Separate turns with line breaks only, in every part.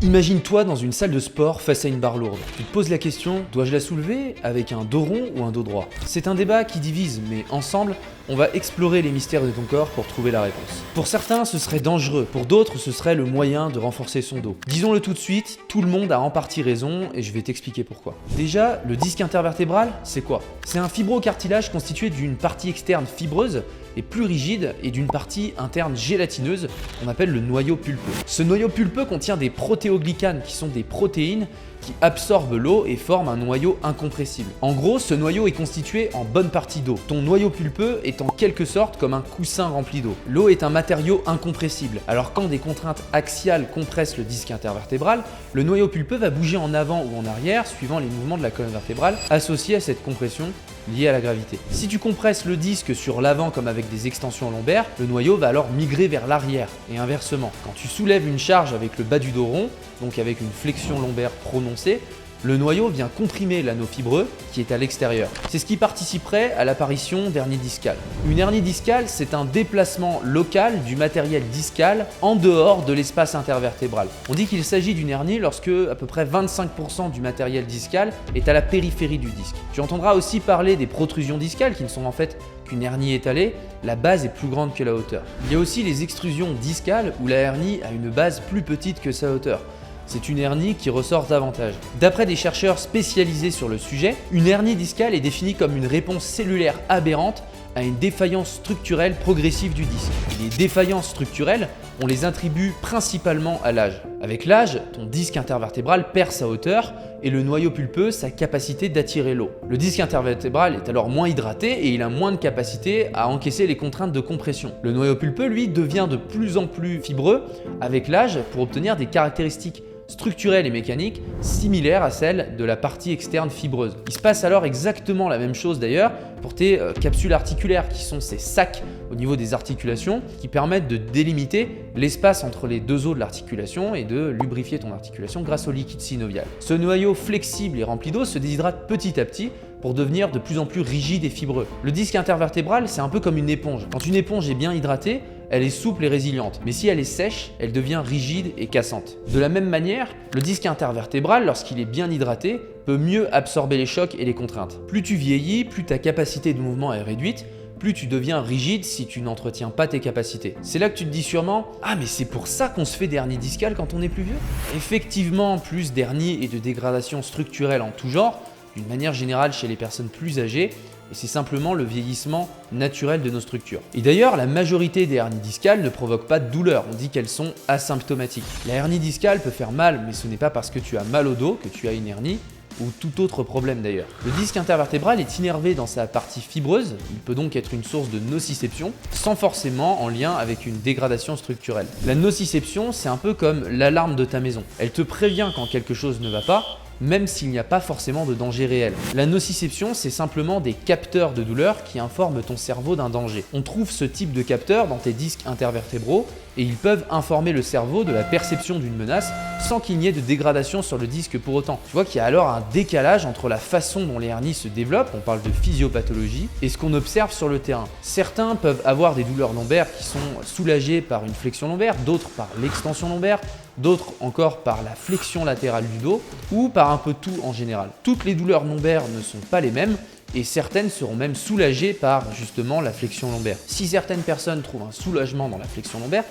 Imagine-toi dans une salle de sport face à une barre lourde. Tu te poses la question, dois-je la soulever avec un dos rond ou un dos droit? C'est un débat qui divise, mais ensemble, on va explorer les mystères de ton corps pour trouver la réponse. Pour certains, ce serait dangereux, pour d'autres, ce serait le moyen de renforcer son dos. Disons-le tout de suite, tout le monde a en partie raison et je vais t'expliquer pourquoi. Déjà, le disque intervertébral, c'est quoi? C'est un fibrocartilage constitué d'une partie externe fibreuse et plus rigide et d'une partie interne gélatineuse qu'on appelle le noyau pulpeux. Ce noyau pulpeux contient des protéoglycanes qui sont des protéines qui absorbent l'eau et forment un noyau incompressible. En gros, ce noyau est constitué en bonne partie d'eau. Ton noyau pulpeux est en quelque sorte comme un coussin rempli d'eau. L'eau est un matériau incompressible. Alors quand des contraintes axiales compressent le disque intervertébral, le noyau pulpeux va bouger en avant ou en arrière suivant les mouvements de la colonne vertébrale associés à cette compression liée à la gravité. Si tu compresses le disque sur l'avant comme avec des extensions lombaires, le noyau va alors migrer vers l'arrière et inversement. Quand tu soulèves une charge avec le bas du dos rond, donc avec une flexion lombaire prononcée, le noyau vient comprimer l'anneau fibreux qui est à l'extérieur. C'est ce qui participerait à l'apparition d'hernie discale. Une hernie discale, c'est un déplacement local du matériel discal en dehors de l'espace intervertébral. On dit qu'il s'agit d'une hernie lorsque à peu près 25% du matériel discal est à la périphérie du disque. Tu entendras aussi parler des protrusions discales qui ne sont en fait qu'une hernie étalée, la base est plus grande que la hauteur. Il y a aussi les extrusions discales où la hernie a une base plus petite que sa hauteur. C'est une hernie qui ressort davantage. D'après des chercheurs spécialisés sur le sujet, une hernie discale est définie comme une réponse cellulaire aberrante à une défaillance structurelle progressive du disque. Les défaillances structurelles, on les attribue principalement à l'âge. Avec l'âge, ton disque intervertébral perd sa hauteur et le noyau pulpeux sa capacité d'attirer l'eau. Le disque intervertébral est alors moins hydraté et il a moins de capacité à encaisser les contraintes de compression. Le noyau pulpeux, lui, devient de plus en plus fibreux avec l'âge pour obtenir des caractéristiques structurelle et mécanique similaire à celle de la partie externe fibreuse. Il se passe alors exactement la même chose d'ailleurs pour tes capsules articulaires qui sont ces sacs au niveau des articulations qui permettent de délimiter l'espace entre les deux os de l'articulation et de lubrifier ton articulation grâce au liquide synovial. Ce noyau flexible et rempli d'eau se déshydrate petit à petit pour devenir de plus en plus rigide et fibreux. Le disque intervertébral, c'est un peu comme une éponge. Quand une éponge est bien hydratée, elle est souple et résiliente, mais si elle est sèche, elle devient rigide et cassante. De la même manière, le disque intervertébral, lorsqu'il est bien hydraté, peut mieux absorber les chocs et les contraintes. Plus tu vieillis, plus ta capacité de mouvement est réduite, plus tu deviens rigide si tu n'entretiens pas tes capacités. C'est là que tu te dis sûrement « Ah mais c'est pour ça qu'on se fait des hernies discales quand on est plus vieux ?» Effectivement, plus d'hernies et de dégradations structurelles en tout genre, d'une manière générale chez les personnes plus âgées, et c'est simplement le vieillissement naturel de nos structures. Et d'ailleurs, la majorité des hernies discales ne provoquent pas de douleur, on dit qu'elles sont asymptomatiques. La hernie discale peut faire mal, mais ce n'est pas parce que tu as mal au dos que tu as une hernie, ou tout autre problème d'ailleurs. Le disque intervertébral est innervé dans sa partie fibreuse, il peut donc être une source de nociception, sans forcément en lien avec une dégradation structurelle. La nociception, c'est un peu comme l'alarme de ta maison. Elle te prévient quand quelque chose ne va pas, même s'il n'y a pas forcément de danger réel. La nociception, c'est simplement des capteurs de douleur qui informent ton cerveau d'un danger. On trouve ce type de capteurs dans tes disques intervertébraux et ils peuvent informer le cerveau de la perception d'une menace sans qu'il n'y ait de dégradation sur le disque pour autant. Tu vois qu'il y a alors un décalage entre la façon dont les hernies se développent, on parle de physiopathologie, et ce qu'on observe sur le terrain. Certains peuvent avoir des douleurs lombaires qui sont soulagées par une flexion lombaire, d'autres par l'extension lombaire, d'autres encore par la flexion latérale du dos ou par un peu tout en général. Toutes les douleurs lombaires ne sont pas les mêmes et certaines seront même soulagées par justement la flexion lombaire. Si certaines personnes trouvent un soulagement dans la flexion lombaire,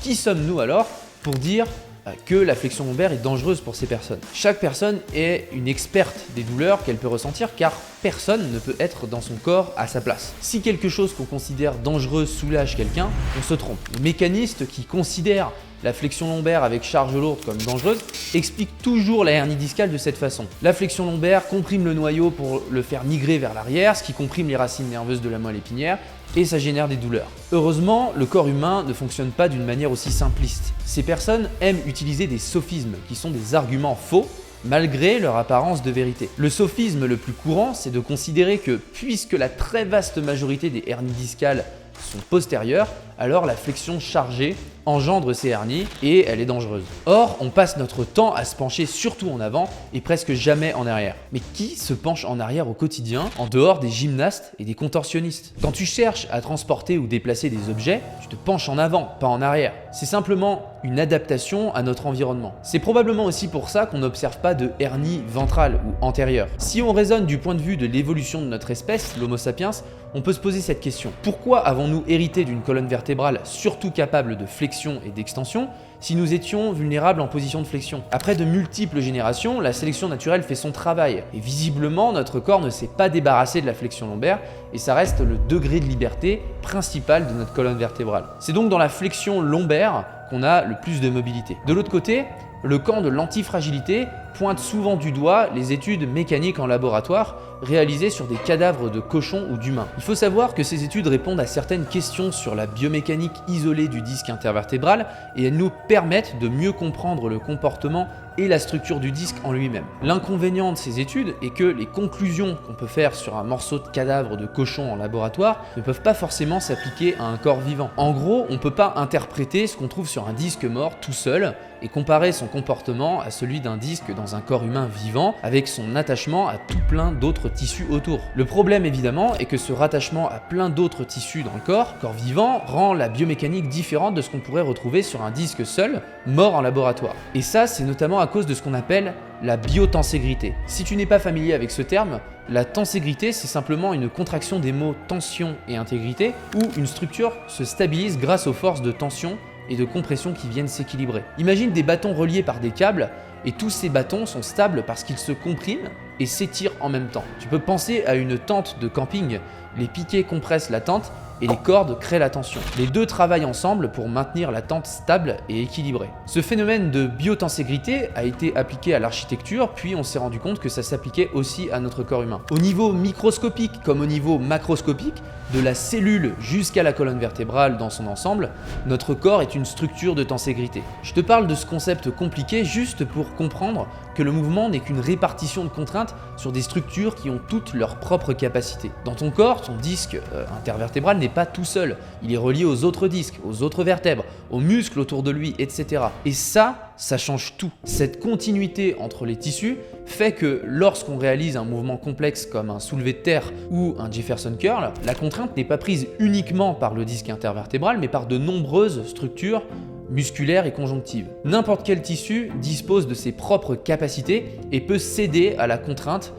qui sommes-nous alors pour dire que la flexion lombaire est dangereuse pour ces personnes? Chaque personne est une experte des douleurs qu'elle peut ressentir car personne ne peut être dans son corps à sa place. Si quelque chose qu'on considère dangereux soulage quelqu'un, on se trompe. Les mécanistes qui considèrent la flexion lombaire avec charge lourde comme dangereuse explique toujours la hernie discale de cette façon. La flexion lombaire comprime le noyau pour le faire migrer vers l'arrière, ce qui comprime les racines nerveuses de la moelle épinière et ça génère des douleurs. Heureusement, le corps humain ne fonctionne pas d'une manière aussi simpliste. Ces personnes aiment utiliser des sophismes qui sont des arguments faux malgré leur apparence de vérité. Le sophisme le plus courant, c'est de considérer que puisque la très vaste majorité des hernies discales sont postérieures, alors la flexion chargée engendre ces hernies et elle est dangereuse. Or, on passe notre temps à se pencher surtout en avant et presque jamais en arrière. Mais qui se penche en arrière au quotidien en dehors des gymnastes et des contorsionnistes? Quand tu cherches à transporter ou déplacer des objets, tu te penches en avant, pas en arrière. C'est simplement une adaptation à notre environnement. C'est probablement aussi pour ça qu'on n'observe pas de hernie ventrale ou antérieure. Si on raisonne du point de vue de l'évolution de notre espèce, l'Homo sapiens, on peut se poser cette question. Pourquoi avons-nous hérité d'une colonne vertébrale surtout capable de flexion et d'extension si nous étions vulnérables en position de flexion? Après de multiples générations, la sélection naturelle fait son travail et visiblement notre corps ne s'est pas débarrassé de la flexion lombaire et ça reste le degré de liberté principal de notre colonne vertébrale. C'est donc dans la flexion lombaire qu'on a le plus de mobilité. De l'autre côté, le camp de l'antifragilité pointe souvent du doigt les études mécaniques en laboratoire réalisées sur des cadavres de cochons ou d'humains. Il faut savoir que ces études répondent à certaines questions sur la biomécanique isolée du disque intervertébral et elles nous permettent de mieux comprendre le comportement et la structure du disque en lui-même. L'inconvénient de ces études est que les conclusions qu'on peut faire sur un morceau de cadavre de cochon en laboratoire ne peuvent pas forcément s'appliquer à un corps vivant. En gros, on ne peut pas interpréter ce qu'on trouve sur un disque mort tout seul et comparer son comportement à celui d'un disque dans un corps humain vivant avec son attachement à tout plein d'autres tissus autour. Le problème évidemment est que ce rattachement à plein d'autres tissus dans le corps vivant, rend la biomécanique différente de ce qu'on pourrait retrouver sur un disque seul, mort en laboratoire. Et ça, c'est notamment à cause de ce qu'on appelle la biotenségrité. Si tu n'es pas familier avec ce terme, la tenségrité, c'est simplement une contraction des mots tension et intégrité, où une structure se stabilise grâce aux forces de tension et de compression qui viennent s'équilibrer. Imagine des bâtons reliés par des câbles, et tous ces bâtons sont stables parce qu'ils se compriment et s'étirent en même temps. Tu peux penser à une tente de camping, les piquets compressent la tente et les cordes créent la tension. Les deux travaillent ensemble pour maintenir la tente stable et équilibrée. Ce phénomène de biotenségrité a été appliqué à l'architecture, puis on s'est rendu compte que ça s'appliquait aussi à notre corps humain. Au niveau microscopique comme au niveau macroscopique, de la cellule jusqu'à la colonne vertébrale dans son ensemble, notre corps est une structure de tenségrité. Je te parle de ce concept compliqué juste pour comprendre que le mouvement n'est qu'une répartition de contraintes sur des structures qui ont toutes leurs propres capacités. Dans ton corps, ton disque intervertébral n'est pas tout seul, il est relié aux autres disques, aux autres vertèbres, aux muscles autour de lui, etc. Et ça change tout. Cette continuité entre les tissus fait que lorsqu'on réalise un mouvement complexe comme un soulevé de terre ou un Jefferson curl, la contrainte n'est pas prise uniquement par le disque intervertébral, mais par de nombreuses structures musculaires et conjonctives. N'importe quel tissu dispose de ses propres capacités et peut céder à la contrainte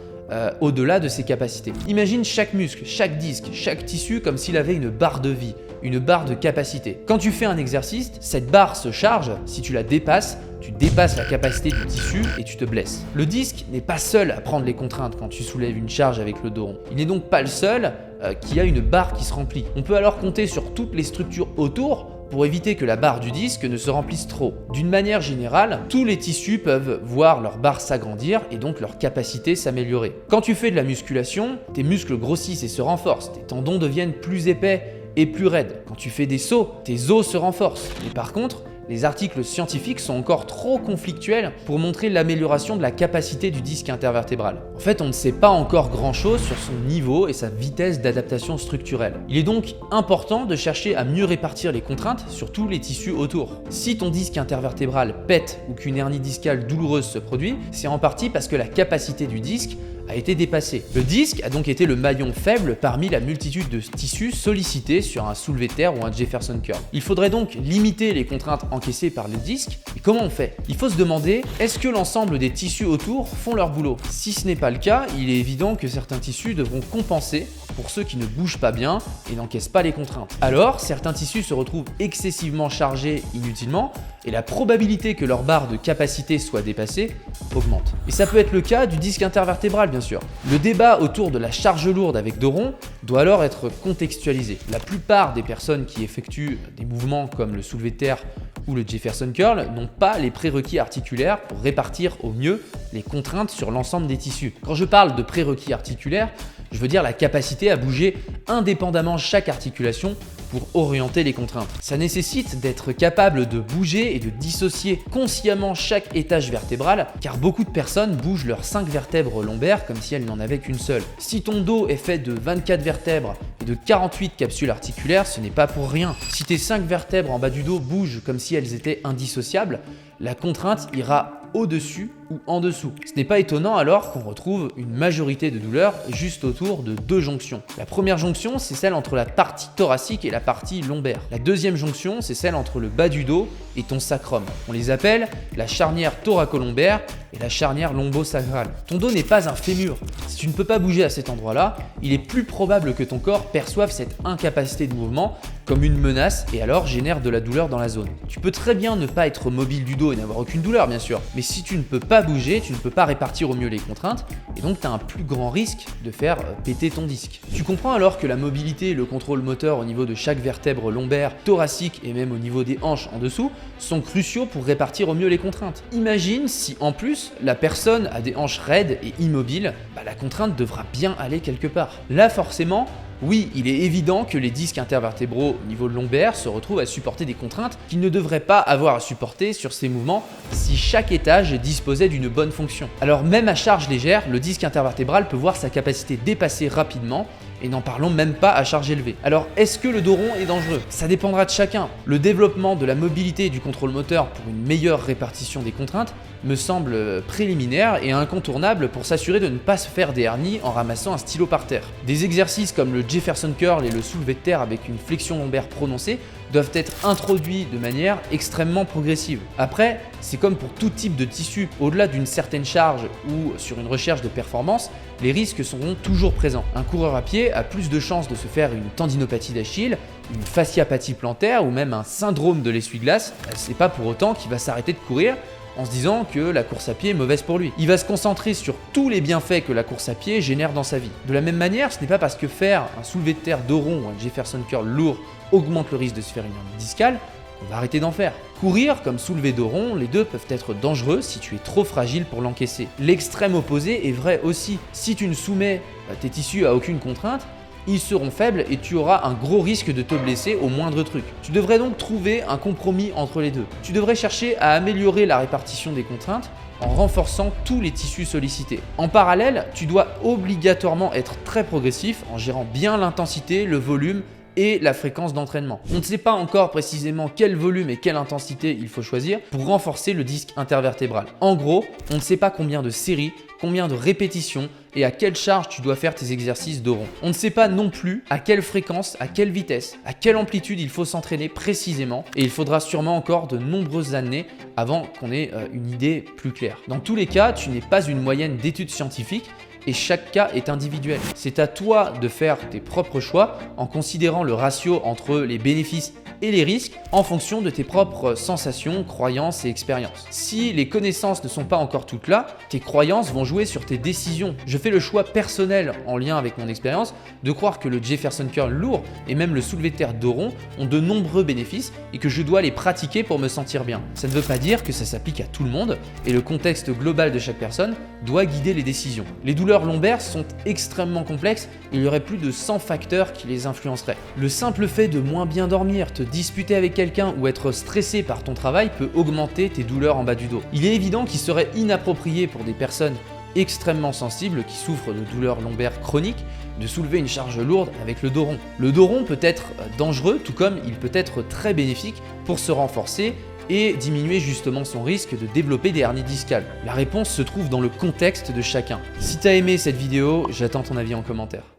au-delà de ses capacités. Imagine chaque muscle, chaque disque, chaque tissu comme s'il avait une barre de vie, une barre de capacité. Quand tu fais un exercice, cette barre se charge, si tu la dépasses, tu dépasses la capacité du tissu et tu te blesses. Le disque n'est pas seul à prendre les contraintes quand tu soulèves une charge avec le dos rond. Il n'est donc pas le seul qui a une barre qui se remplit. On peut alors compter sur toutes les structures autour pour éviter que la barre du disque ne se remplisse trop. D'une manière générale, tous les tissus peuvent voir leur barre s'agrandir et donc leur capacité s'améliorer. Quand tu fais de la musculation, tes muscles grossissent et se renforcent, tes tendons deviennent plus épais et plus raides. Quand tu fais des sauts, tes os se renforcent. Mais par contre, les articles scientifiques sont encore trop conflictuels pour montrer l'amélioration de la capacité du disque intervertébral. En fait, on ne sait pas encore grand-chose sur son niveau et sa vitesse d'adaptation structurelle. Il est donc important de chercher à mieux répartir les contraintes sur tous les tissus autour. Si ton disque intervertébral pète ou qu'une hernie discale douloureuse se produit, c'est en partie parce que la capacité du disque a été dépassé. Le disque a donc été le maillon faible parmi la multitude de tissus sollicités sur un soulevé de terre ou un Jefferson curl. Il faudrait donc limiter les contraintes encaissées par le disque. Et comment on fait? Il faut se demander, est-ce que l'ensemble des tissus autour font leur boulot? Si ce n'est pas le cas, il est évident que certains tissus devront compenser pour ceux qui ne bougent pas bien et n'encaissent pas les contraintes. Alors, certains tissus se retrouvent excessivement chargés inutilement et la probabilité que leur barre de capacité soit dépassée augmente. Et ça peut être le cas du disque intervertébral, bien sûr. Le débat autour de la charge lourde avec dos rond doit alors être contextualisé. La plupart des personnes qui effectuent des mouvements comme le soulevé de terre ou le Jefferson curl n'ont pas les prérequis articulaires pour répartir au mieux les contraintes sur l'ensemble des tissus. Quand je parle de prérequis articulaires, je veux dire la capacité à bouger indépendamment chaque articulation pour orienter les contraintes. Ça nécessite d'être capable de bouger et de dissocier consciemment chaque étage vertébral, car beaucoup de personnes bougent leurs 5 vertèbres lombaires comme si elles n'en avaient qu'une seule. Si ton dos est fait de 24 vertèbres et de 48 capsules articulaires, ce n'est pas pour rien. Si tes 5 vertèbres en bas du dos bougent comme si elles étaient indissociables, la contrainte ira au-dessus ou en dessous. Ce n'est pas étonnant alors qu'on retrouve une majorité de douleurs juste autour de 2 jonctions. La première jonction, c'est celle entre la partie thoracique et la partie lombaire. La deuxième jonction, c'est celle entre le bas du dos et ton sacrum. On les appelle la charnière thoracolombaire et la charnière lombosacrale. Ton dos n'est pas un fémur. Si tu ne peux pas bouger à cet endroit-là, il est plus probable que ton corps perçoive cette incapacité de mouvement comme une menace et alors génère de la douleur dans la zone. Tu peux très bien ne pas être mobile du dos et n'avoir aucune douleur bien sûr, mais si tu ne peux pas bouger, tu ne peux pas répartir au mieux les contraintes et donc tu as un plus grand risque de faire péter ton disque. Tu comprends alors que la mobilité et le contrôle moteur au niveau de chaque vertèbre lombaire, thoracique et même au niveau des hanches en dessous sont cruciaux pour répartir au mieux les contraintes. Imagine si en plus la personne a des hanches raides et immobiles, la contrainte devra bien aller quelque part. Là forcément, oui, il est évident que les disques intervertébraux au niveau lombaire se retrouvent à supporter des contraintes qu'ils ne devraient pas avoir à supporter sur ces mouvements si chaque étage disposait d'une bonne fonction. Alors même à charge légère, le disque intervertébral peut voir sa capacité dépasser rapidement et n'en parlons même pas à charge élevée. Alors est-ce que le dos rond est dangereux? Ça dépendra de chacun. Le développement de la mobilité et du contrôle moteur pour une meilleure répartition des contraintes me semble préliminaire et incontournable pour s'assurer de ne pas se faire des hernies en ramassant un stylo par terre. Des exercices comme le Jefferson Curl et le soulevé de terre avec une flexion lombaire prononcée doivent être introduits de manière extrêmement progressive. Après, c'est comme pour tout type de tissu, au-delà d'une certaine charge ou sur une recherche de performance, les risques seront toujours présents. Un coureur à pied a plus de chances de se faire une tendinopathie d'Achille, une fasciapathie plantaire ou même un syndrome de l'essuie-glace. C'est pas pour autant qu'il va s'arrêter de courir en se disant que la course à pied est mauvaise pour lui. Il va se concentrer sur tous les bienfaits que la course à pied génère dans sa vie. De la même manière, ce n'est pas parce que faire un soulevé de terre dos rond ou un Jefferson Curl lourd augmente le risque de se faire une hernie discale qu'on va arrêter d'en faire. Courir comme soulever dos rond, les deux peuvent être dangereux si tu es trop fragile pour l'encaisser. L'extrême opposé est vrai aussi. Si tu ne soumets tes tissus à aucune contrainte, ils seront faibles et tu auras un gros risque de te blesser au moindre truc. Tu devrais donc trouver un compromis entre les deux. Tu devrais chercher à améliorer la répartition des contraintes en renforçant tous les tissus sollicités. En parallèle, tu dois obligatoirement être très progressif en gérant bien l'intensité, le volume et la fréquence d'entraînement. On ne sait pas encore précisément quel volume et quelle intensité il faut choisir pour renforcer le disque intervertébral. En gros, on ne sait pas combien de séries, combien de répétitions et à quelle charge tu dois faire tes exercices dos rond. On ne sait pas non plus à quelle fréquence, à quelle vitesse, à quelle amplitude il faut s'entraîner précisément et il faudra sûrement encore de nombreuses années avant qu'on ait une idée plus claire. Dans tous les cas, tu n'es pas une moyenne d'études scientifiques et chaque cas est individuel. C'est à toi de faire tes propres choix en considérant le ratio entre les bénéfices et les risques en fonction de tes propres sensations, croyances et expériences. Si les connaissances ne sont pas encore toutes là, tes croyances vont jouer sur tes décisions. Je fais le choix personnel en lien avec mon expérience de croire que le Jefferson Curl lourd et même le soulevé de terre dos rond ont de nombreux bénéfices et que je dois les pratiquer pour me sentir bien. Ça ne veut pas dire que ça s'applique à tout le monde et le contexte global de chaque personne doit guider les décisions. Les douleurs lombaires sont extrêmement complexes, il y aurait plus de 100 facteurs qui les influenceraient. Le simple fait de moins bien dormir, te disputer avec quelqu'un ou être stressé par ton travail peut augmenter tes douleurs en bas du dos. Il est évident qu'il serait inapproprié pour des personnes extrêmement sensibles qui souffrent de douleurs lombaires chroniques de soulever une charge lourde avec le dos rond. Le dos rond peut être dangereux, tout comme il peut être très bénéfique pour se renforcer et diminuer justement son risque de développer des hernies discales. La réponse se trouve dans le contexte de chacun. Si tu as aimé cette vidéo, j'attends ton avis en commentaire.